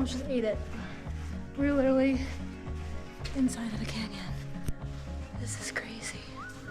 almost just ate it. We're literally inside of the canyon. This is crazy.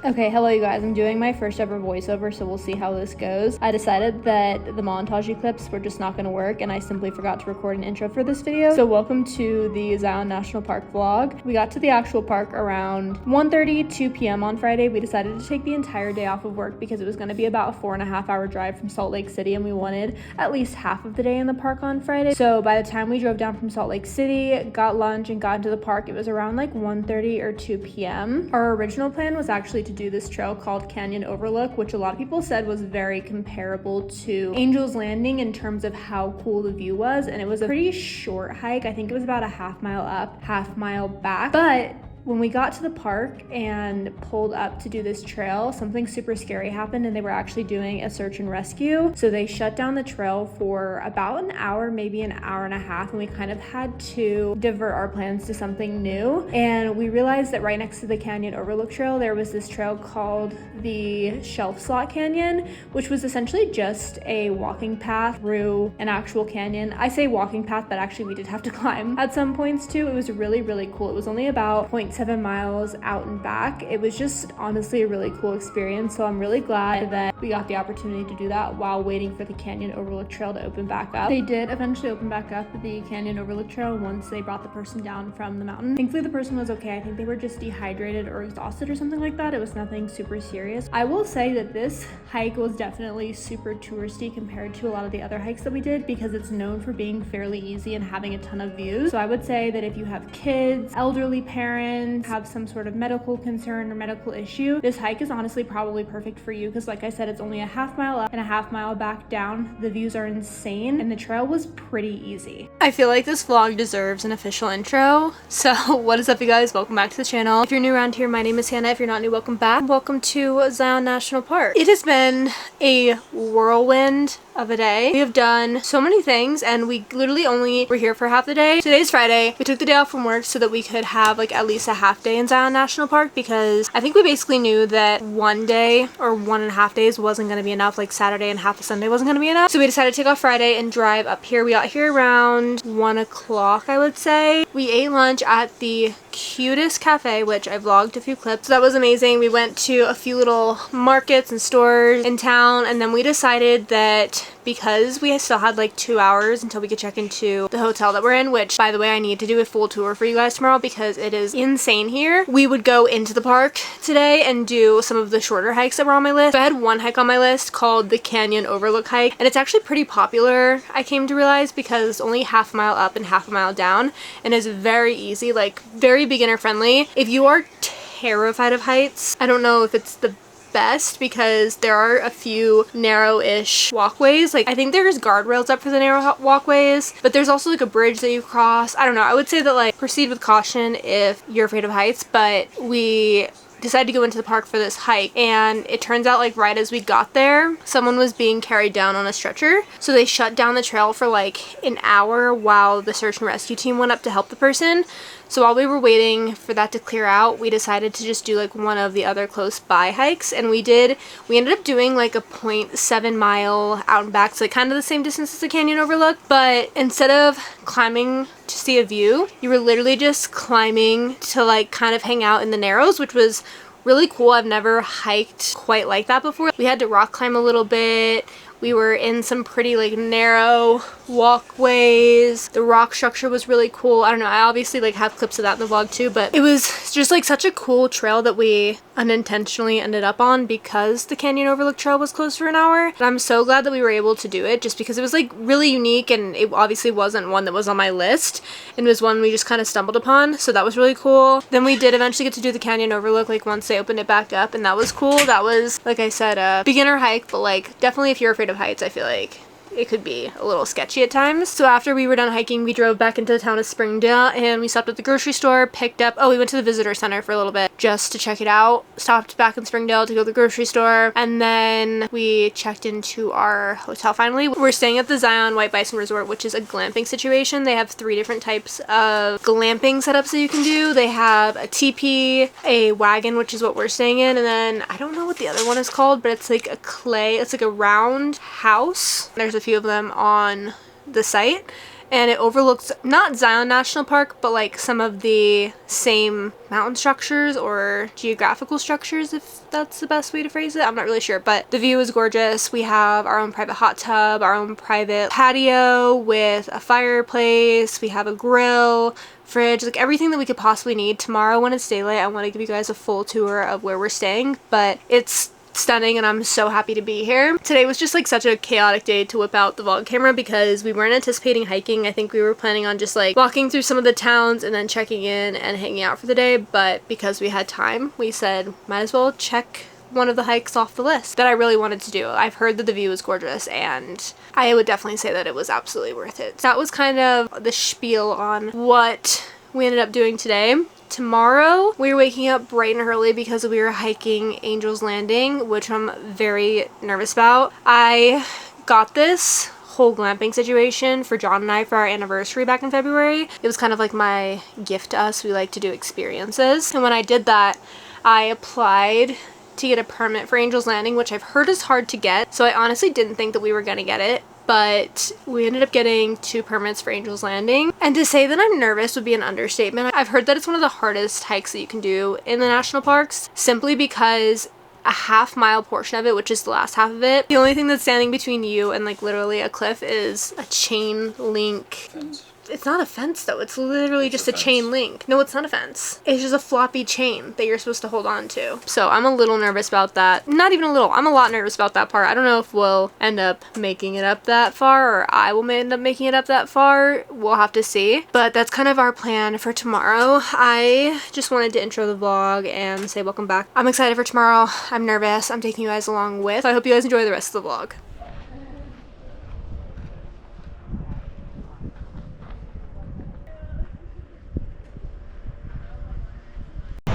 Okay, hello you guys. I'm doing my first ever voiceover, so we'll see how this goes. I decided that the montage clips were just not gonna work, and I simply forgot to record an intro for this video. So welcome to the Zion National Park vlog. We got to the actual park around 1:30, 2 p.m. on Friday. We decided to take the entire day off of work because it was gonna be about a 4.5 hour drive from Salt Lake City, and we wanted at least half of the day in the park on Friday. So by the time we drove down from Salt Lake City, got lunch, and got into the park, it was around like 1:30 or 2 p.m. Our original plan was actually to do this trail called Canyon Overlook, which a lot of people said was very comparable to Angel's Landing in terms of how cool the view was, and it was a pretty short hike. I think it was about a half mile up, half mile back, but when we got to the park and pulled up to do this trail, something super scary happened, and they were actually doing a search and rescue. So they shut down the trail for about an hour, maybe an hour and a half, and we kind of had to divert our plans to something new. And we realized that right next to the Canyon Overlook Trail, there was this trail called the Shelf Slot Canyon, which was essentially just a walking path through an actual canyon. I say walking path, but actually we did have to climb at some points too. It was really, really cool. It was only about 0.7 miles out and back. It was just honestly a really cool experience, so I'm really glad that we got the opportunity to do that while waiting for the Canyon Overlook Trail to open back up. They did eventually open back up the Canyon Overlook Trail once they brought the person down from the mountain. Thankfully the person was okay. I think they were just dehydrated or exhausted or something like that. It was nothing super serious. I will say that this hike was definitely super touristy compared to a lot of the other hikes that we did because it's known for being fairly easy and having a ton of views. So I would say that if you have kids, elderly parents, have some sort of medical concern or medical issue, this hike is honestly probably perfect for you because like I said, it's only a half mile up and a half mile back down. The views are insane and the trail was pretty easy. I feel like this vlog deserves an official intro. So what is up you guys? Welcome back to the channel. If you're new around here, my name is Hannah. If you're not new, welcome back. Welcome to Zion National Park. It has been a whirlwind of a day. We have done so many things and we literally only were here for half the day. Today's Friday. We took the day off from work so that we could have like at least a half day in Zion National Park because I think we basically knew that one day or 1.5 days wasn't going to be enough, like Saturday and half of Sunday wasn't going to be enough. So we decided to take off Friday and drive up here. We got here around 1 o'clock, I would say. We ate lunch at the cutest cafe, which I vlogged a few clips. So that was amazing. We went to a few little markets and stores in town, and then we decided that because we still had like 2 hours until we could check into the hotel that we're in, which by the way, I need to do a full tour for you guys tomorrow because it is insane here. We would go into the park today and do some of the shorter hikes that were on my list. So I had one hike on my list called the Canyon Overlook hike, and it's actually pretty popular, I came to realize, because it's only half a mile up and half a mile down and is very easy, like very beginner friendly. If you are terrified of heights, I don't know if it's the best because there are a few narrow-ish walkways. Like I think there's guardrails up for the narrow walkways, but there's also like a bridge that you cross. I don't know. I would say that like proceed with caution if you're afraid of heights, but we decided to go into the park for this hike, and it turns out like right as we got there, someone was being carried down on a stretcher. So they shut down the trail for like an hour while the search and rescue team went up to help the person. So while we were waiting for that to clear out, we decided to just do like one of the other close by hikes, and we ended up doing like a 0.7 mile out and back, so like kind of the same distance as the Canyon Overlook, but instead of climbing to see a view, you were literally just climbing to like kind of hang out in the narrows, which was really cool. I've never hiked quite like that before. We had to rock climb a little bit. We were in some pretty like narrow walkways. The rock structure was really cool. I don't know, I obviously like have clips of that in the vlog too, but it was just like such a cool trail that we unintentionally ended up on because the Canyon Overlook Trail was closed for an hour. And I'm so glad that we were able to do it just because it was like really unique, and it obviously wasn't one that was on my list, and it was one we just kind of stumbled upon, so that was really cool. Then we did eventually get to do the Canyon Overlook like once they opened it back up, and that was cool. That was, like I said, a beginner hike, but like definitely if you're afraid of heights, I feel like it could be a little sketchy at times. So after we were done hiking, we drove back into the town of Springdale and we stopped at the grocery store, we went to the visitor center for a little bit just to check it out. Stopped back in Springdale to go to the grocery store, and then we checked into our hotel finally. We're staying at the Zion White Bison Resort, which is a glamping situation. They have 3 different types of glamping setups that you can do. They have a teepee, a wagon, which is what we're staying in, and then I don't know what the other one is called, but it's like it's like a round house. There's a few of them on the site, and it overlooks not Zion National Park, but like some of the same mountain structures or geographical structures, if that's the best way to phrase it. I'm not really sure, but the view is gorgeous. We have our own private hot tub, our own private patio with a fireplace. We have a grill, fridge, like everything that we could possibly need. Tomorrow when it's daylight, I want to give you guys a full tour of where we're staying, but it's stunning and I'm so happy to be here. Today was just like such a chaotic day to whip out the vlog camera because we weren't anticipating hiking. I think we were planning on just like walking through some of the towns and then checking in and hanging out for the day, but because we had time, we said might as well check one of the hikes off the list that I really wanted to do. I've heard that the view is gorgeous and I would definitely say that it was absolutely worth it. That was kind of the spiel on what we ended up doing today. Tomorrow, we're waking up bright and early because we are hiking Angel's Landing, which I'm very nervous about. I got this whole glamping situation for John and I for our anniversary back in February. It was kind of like my gift to us. We like to do experiences. And when I did that, I applied to get a permit for Angel's Landing, which I've heard is hard to get. So I honestly didn't think that we were gonna get it, but we ended up getting 2 permits for Angel's Landing. And to say that I'm nervous would be an understatement. I've heard that it's one of the hardest hikes that you can do in the national parks, simply because a half-mile portion of it, which is the last half of it, the only thing that's standing between you and like literally a cliff is a chain link fence. It's not a fence though, it's literally just a chain link. No, it's not a fence. It's just a floppy chain that you're supposed to hold on to. So I'm a little nervous about that. Not even a little, I'm a lot nervous about that part. I don't know if we'll end up making it up that far or I will end up making it up that far. We'll have to see. But that's kind of our plan for tomorrow. I just wanted to intro the vlog and say welcome back. I'm excited for tomorrow. I'm nervous. I'm taking you guys along with. So I hope you guys enjoy the rest of the vlog.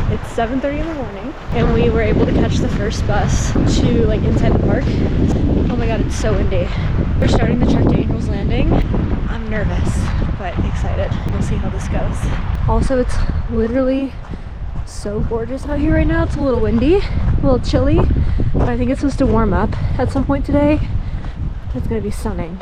It's 7:30 in the morning and we were able to catch the first bus to like inside the park. Oh my god, it's so windy. We're starting the trek to Angel's Landing. I'm nervous but excited. We'll see how this goes. Also, it's literally so gorgeous out here right now. It's a little windy, a little chilly, but I think it's supposed to warm up at some point today. It's gonna be stunning.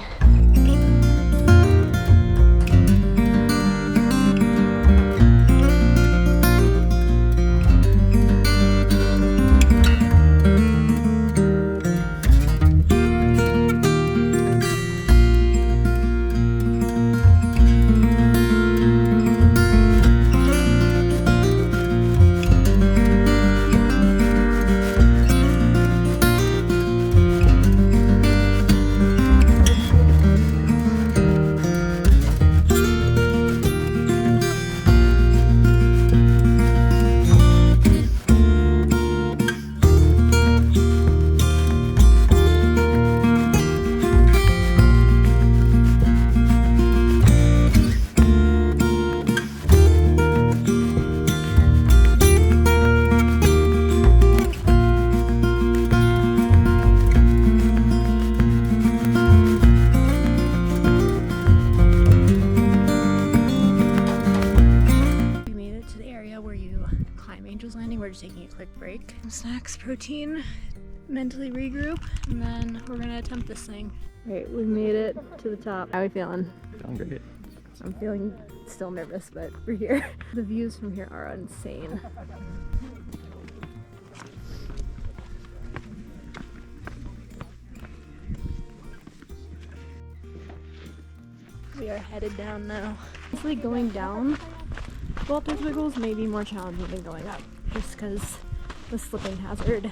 We're just taking a quick break. Snacks, protein, mentally regroup, and then we're gonna attempt this thing. Alright, we made it to the top. How are we feeling? Feeling great. I'm feeling still nervous, but we're here. The views from here are insane. We are headed down now. Honestly, going down Walter's Wiggles may be more challenging than going up, just because the slipping hazard.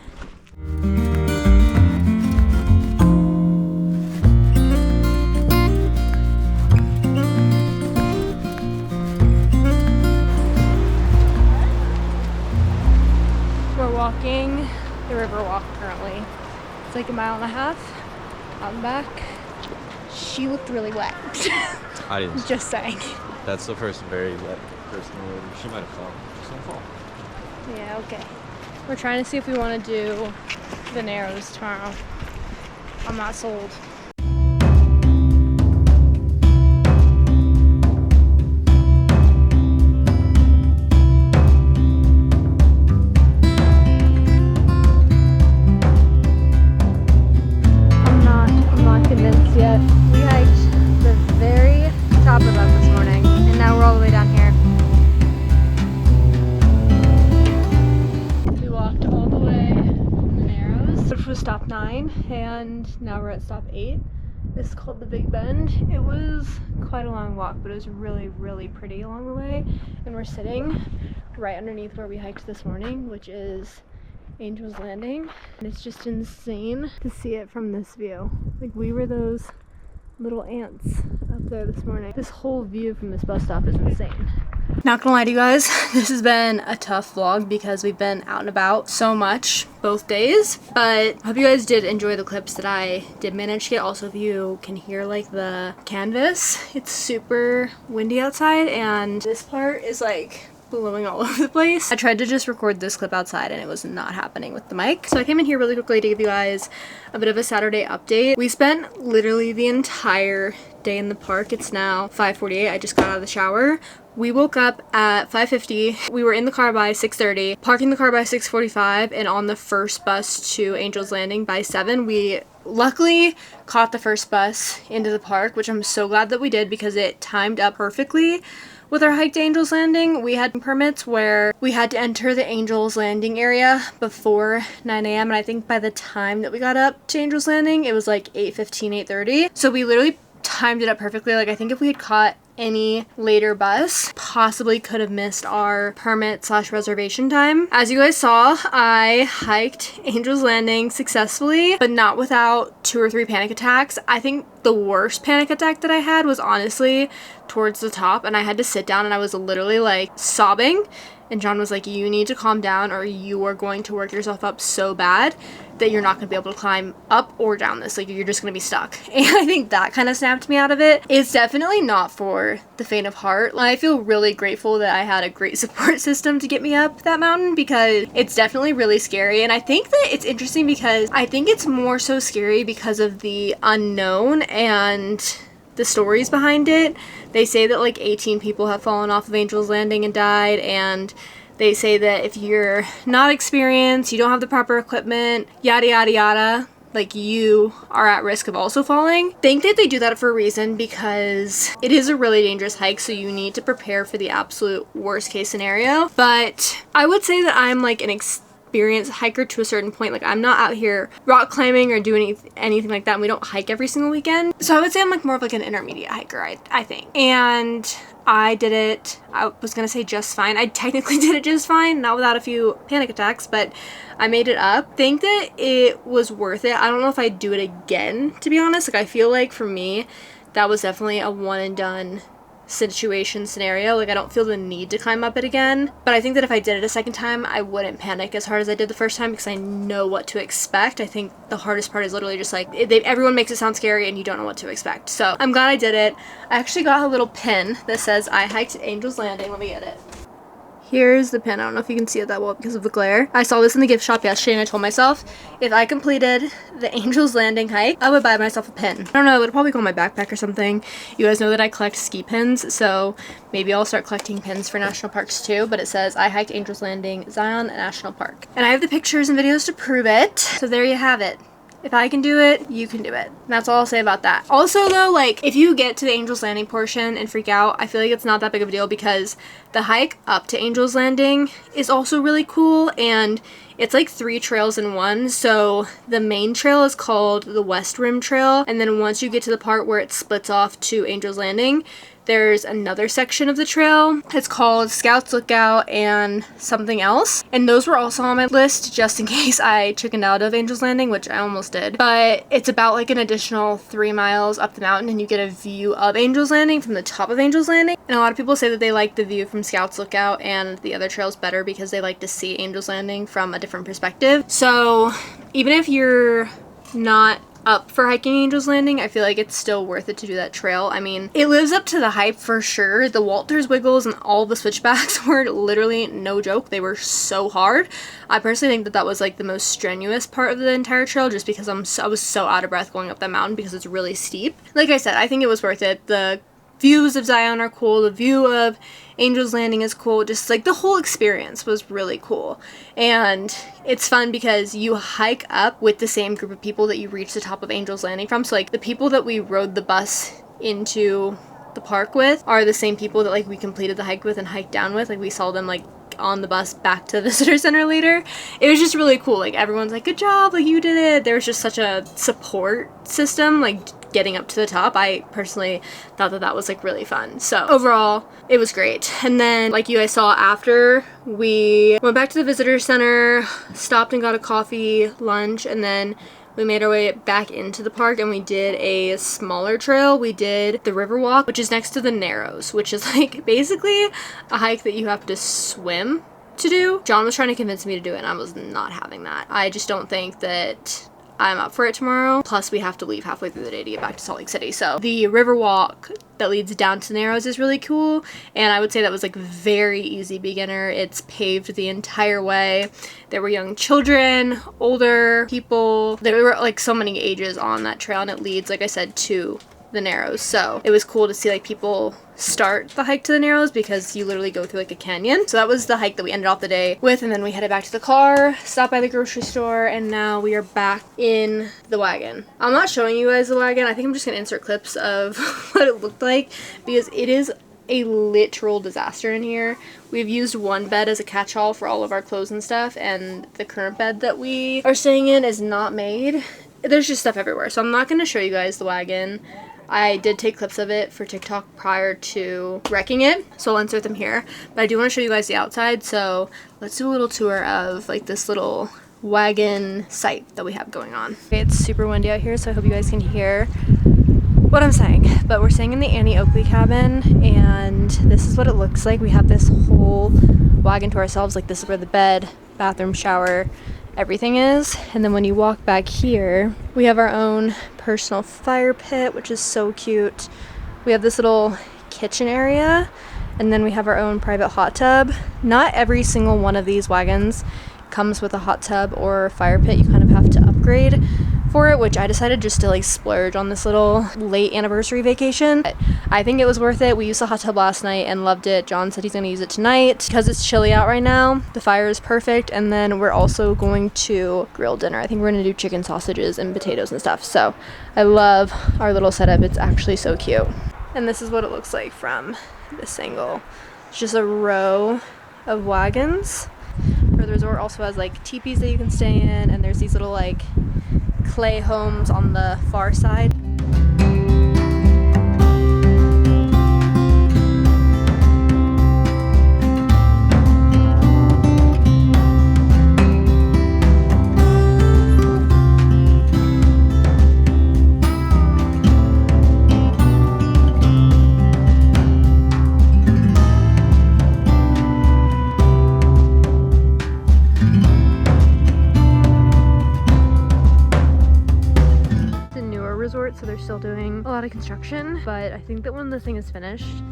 We're walking the river walk currently. It's like 1.5 miles. I'm back. She looked really wet. I didn't. Just saying. That's the first very wet person in the river. She might have fallen. Just don't fall. Yeah, okay. We're trying to see if we want to do the Narrows tomorrow. I'm not sold. I'm not convinced yet. We hiked the very top now we're at stop 8. This is called the Big Bend. It was quite a long walk, but it was really, really pretty along the way. And we're sitting right underneath where we hiked this morning, which is Angel's Landing. And it's just insane to see it from this view. Like, we were those little ants up there this morning. This whole view from this bus stop is insane. Not gonna lie to you guys, this has been a tough vlog because we've been out and about so much both days, but I hope you guys did enjoy the clips that I did manage to get. Also, if you can hear like the canvas, it's super windy outside and this part is like blowing all over the place. I tried to just record this clip outside and it was not happening with the mic. So I came in here really quickly to give you guys a bit of a Saturday update. We spent literally the entire day in the park. It's now 5:48. I just got out of the shower. We woke up at 5:50. We were in the car by 6:30, parking the car by 6:45, and on the first bus to Angel's Landing by 7. We luckily caught the first bus into the park, which I'm so glad that we did because it timed up perfectly. With our hike to Angel's Landing, we had permits where we had to enter the Angel's Landing area before 9 a.m. and I think by the time that we got up to Angel's Landing, it was like 8:15, 8:30. So we literally timed it up perfectly. Like, I think if we had caught any later bus, possibly could have missed our permit / reservation time. As you guys saw, I hiked Angel's Landing successfully, but not without 2 or 3 panic attacks. I think the worst panic attack that I had was honestly towards the top, and I had to sit down and I was literally like sobbing, and John was like, you need to calm down or you are going to work yourself up so bad that you're not going to be able to climb up or down this. Like, you're just going to be stuck. And I think that kind of snapped me out of it. It's definitely not for the faint of heart. I feel really grateful that I had a great support system to get me up that mountain because it's definitely really scary. And I think that it's interesting because I think it's more so scary because of the unknown and the stories behind it. They say that like 18 people have fallen off of Angel's Landing and died, and they say that if you're not experienced, you don't have the proper equipment, yada yada yada, like you are at risk of also falling. I think that they do that for a reason because it is a really dangerous hike, so you need to prepare for the absolute worst case scenario. But I would say that I'm like an experienced hiker to a certain point. Like, I'm not out here rock climbing or doing anything like that, and we don't hike every single weekend. So I would say I'm like more of like an intermediate hiker, I think. And I did it, I was gonna say just fine. I technically did it just fine, not without a few panic attacks, but I made it up. Think that it was worth it. I don't know if I'd do it again, to be honest. Like, I feel like for me, that was definitely a one and done scenario. Like, I don't feel the need to climb up it again, but I think that if I did it a second time, I wouldn't panic as hard as I did the first time because I know what to expect. I think the hardest part is literally just like everyone makes it sound scary and you don't know what to expect. So I'm glad I did it. I actually got a little pin that says I hiked Angel's Landing. Let me get it. Here's the pin. I don't know if you can see it that well because of the glare. I saw this in the gift shop yesterday and I told myself if I completed the Angel's Landing hike, I would buy myself a pin. I don't know, it would probably go in my backpack or something. You guys know that I collect ski pins, so maybe I'll start collecting pins for national parks too, but it says I hiked Angel's Landing, Zion National Park. And I have the pictures and videos to prove it, so there you have it. If I can do it, you can do it. And that's all I'll say about that. Also though, like, if you get to the Angel's Landing portion and freak out, I feel like it's not that big of a deal because the hike up to Angel's Landing is also really cool, and it's like 3 trails in one. So the main trail is called the West Rim Trail, and then once you get to the part where it splits off to Angel's Landing, there's another section of the trail. It's called Scouts Lookout and something else. And those were also on my list just in case I chickened out of Angel's Landing, which I almost did. But it's about like an additional 3 miles up the mountain and you get a view of Angel's Landing from the top of Angel's Landing. And a lot of people say that they like the view from Scouts Lookout and the other trails better because they like to see Angel's Landing from a different perspective. So even if you're not up for hiking Angel's Landing, I feel like it's still worth it to do that trail. I mean, it lives up to the hype for sure. The Walters Wiggles and all the switchbacks were literally no joke. They were so hard. I personally think that that was like the most strenuous part of the entire trail just because I was so out of breath going up that mountain because it's really steep. Like I said, I think it was worth it. The views of Zion are cool. The view of Angel's Landing is cool. Just like the whole experience was really cool. And it's fun because you hike up with the same group of people that you reach the top of Angel's Landing from. So like the people that we rode the bus into the park with are the same people that like we completed the hike with and hiked down with. Like we saw them like on the bus back to the visitor center later. It was just really cool. Like, everyone's like, good job, like, you did it. There was just such a support system, like, getting up to the top. I personally thought that was like really fun. So overall, it was great. And then, like you guys saw, after we went back to the visitor center, stopped and got a coffee, lunch, and then we made our way back into the park and we did a smaller trail. We did the river walk, which is next to the Narrows, which is like basically a hike that you have to swim to do. John was trying to convince me to do it and I was not having that. I just don't think that I'm up for it tomorrow. Plus, we have to leave halfway through the day to get back to Salt Lake City. So the river walk that leads down to Narrows is really cool. And I would say that was like very easy beginner. It's paved the entire way. There were young children, older people. There were like so many ages on that trail, and it leads, like I said, to the Narrows. So it was cool to see like people start the hike to the Narrows because you literally go through like a canyon. So that was the hike that we ended off the day with, and then we headed back to the car, stopped by the grocery store, and now we are back in the wagon. I'm not showing you guys the wagon. I think I'm just gonna insert clips of what it looked like because it is a literal disaster in here. We've used one bed as a catch-all for all of our clothes and stuff, and the current bed that we are staying in is not made. There's just stuff everywhere, so I'm not going to show you guys the wagon. I did take clips of it for TikTok prior to wrecking it, so I'll insert them here. But I do want to show you guys the outside, so let's do a little tour of like this little wagon site that we have going on. Okay, it's super windy out here, so I hope you guys can hear what I'm saying. But we're staying in the Annie Oakley cabin, and this is what it looks like. We have this whole wagon to ourselves. Like, this is where the bed, bathroom, shower, everything is. And then when you walk back here, we have our own personal fire pit, which is so cute. We have this little kitchen area, and then we have our own private hot tub. Not every single one of these wagons comes with a hot tub or fire pit. You kind of have to upgrade for it, which I decided just to like splurge on this little late anniversary vacation. But I think it was worth it. We used the hot tub last night and loved it. John said he's going to use it tonight because it's chilly out right now. The fire is perfect, and then we're also going to grill dinner. I think we're going to do chicken sausages and potatoes and stuff. So I love our little setup. It's actually so cute. And this is what it looks like from this angle. It's just a row of wagons. The resort also has like teepees that you can stay in, and there's these little like clay homes on the far side. So they're still doing a lot of construction, but I think that when the thing is finished,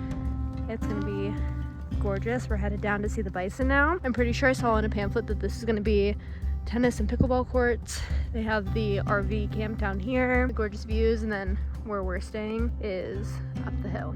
it's gonna be gorgeous. We're headed down to see the Bison now. I'm pretty sure I saw in a pamphlet that this is gonna be tennis and pickleball courts. They have the RV camp down here, the gorgeous views, and then where we're staying is up the hill.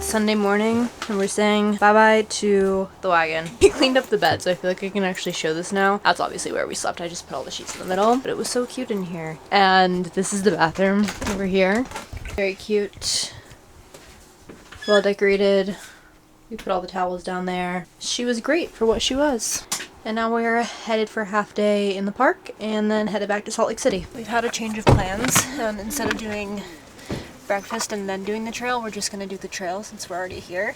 Sunday morning, and we're saying bye-bye to the wagon. We cleaned up the bed, so I feel like I can actually show this now. That's obviously where we slept. I just put all the sheets in the middle, but it was so cute in here. And this is the bathroom over here. Very cute. Well decorated. We put all the towels down there. She was great for what she was. And now we're headed for a half day in the park and then headed back to Salt Lake City. We've had a change of plans. Instead of doing breakfast and then doing the trail, we're just gonna do the trail since we're already here,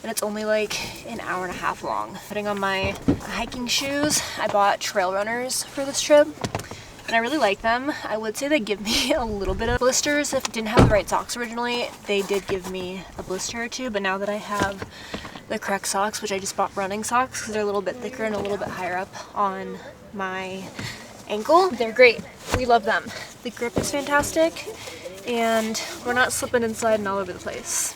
and it's only like an hour and a half long. Putting on my hiking shoes, I bought trail runners for this trip and I really like them. I would say they give me a little bit of blisters. If I didn't have the right socks originally, they did give me a blister or two, but now that I have the correct socks, which I just bought running socks because they're a little bit thicker and a little bit higher up on my ankle, they're great. We love them. The grip is fantastic, and we're not slipping and sliding all over the place.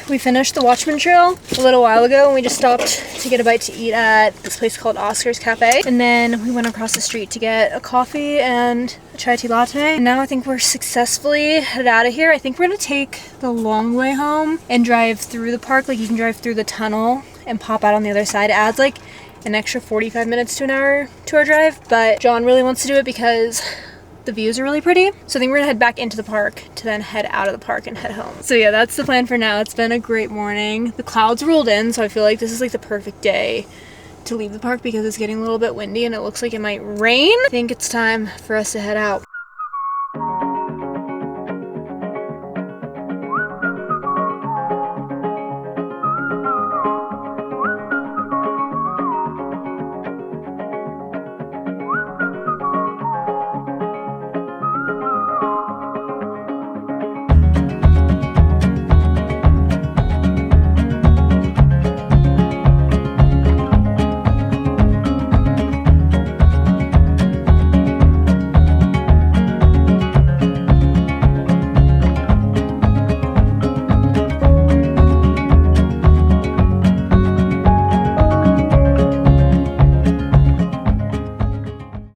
We finished the Watchman Trail a little while ago and we just stopped to get a bite to eat at this place called Oscar's Cafe. And then we went across the street to get a coffee and a chai tea latte. And now I think we're successfully headed out of here. I think we're gonna take the long way home and drive through the park. Like you can drive through the tunnel and pop out on the other side. It adds like an extra 45 minutes to an hour to our drive, but John really wants to do it because the views are really pretty. So I think we're gonna head back into the park to then head out of the park and head home. So yeah, that's the plan for now. It's been a great morning. The clouds rolled in, so I feel like this is like the perfect day to leave the park because it's getting a little bit windy and it looks like it might rain. I think it's time for us to head out.